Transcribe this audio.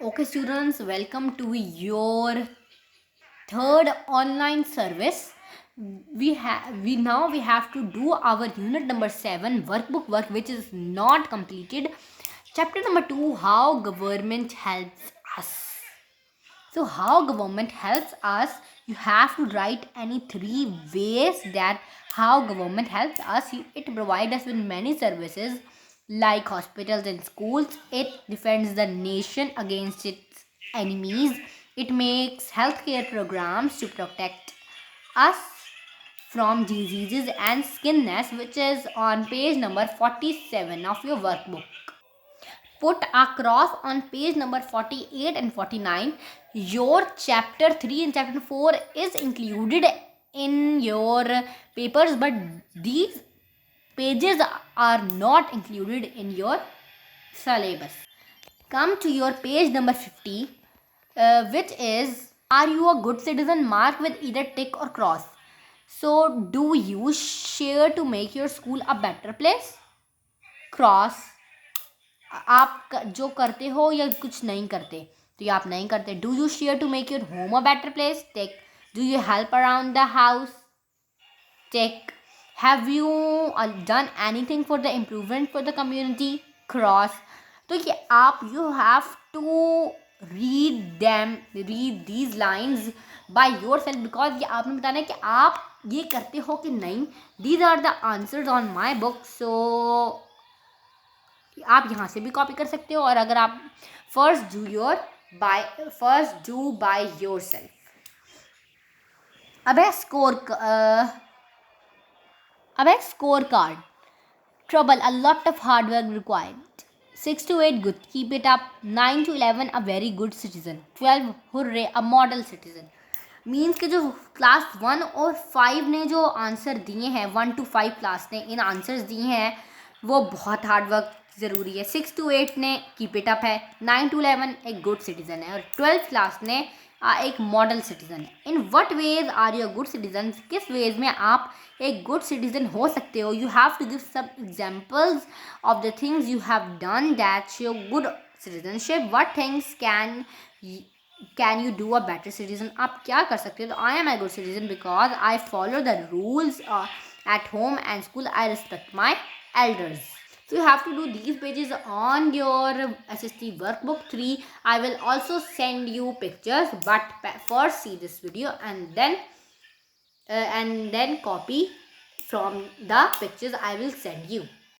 Okay, students, welcome to your third online service. We have to do our unit number 7 workbook work, which is not completed. Chapter number 2, how government helps us. So how government helps us, you have to write any 3 ways that how government helps us. It provides us with many services like hospitals and schools. It defends the nation against its enemies. It makes healthcare programs to protect us from diseases and sickness, which is on page number 47 of your workbook. Put a cross on page number 48 and 49. Your chapter 3 and chapter 4 is included in your papers, but these pages are not included in your syllabus. Come to your page number 50, which is, are you a good citizen? Mark with either tick or cross. So do you share to make your school a better place? Cross. आप जो करते हो या कुछ नहीं करते, तो ये आप नहीं करते. Do you share to make your home a better place? Tick. Do you help around the house? Tick. Have you done anything for the improvement for the community? Cross. तो ये आप you have to read these lines by yourself, because ये आपने बताना है कि आप ये करते हो कि नहीं. These are the answers on my book. So आप यहाँ से भी कॉपी कर सकते हो, और अगर आप first do by your self. अब है score card. Trouble, a lot of hard work required. 6 to 8 good, keep it up. 9 to 11 a very good citizen. 12 hurray, a model citizen. Means के जो क्लास 1 और 5 ने जो आंसर दिए हैं, 1 to 5 class ने इन आंसर्स दिए हैं, वो बहुत हार्ड वर्क ज़रूरी है. 6 to 8 ने कीप इट अप है. 9 to 11 एक गुड सिटीज़न है, और 12 क्लास ने एक मॉडल सिटीज़न है. In what ways are you a good citizen? किस वेज में आप एक गुड सिटीज़न हो सकते हो? You have to give some examples of the things you have done that show good citizenship. What things can you do a better citizen? आप क्या कर सकते हो? तो I am a good citizen because I follow the rules at home and school. I respect my elders. So you have to do these pages on your SST workbook 3. I will also send you pictures, but first see this video and then copy from the pictures I will send you.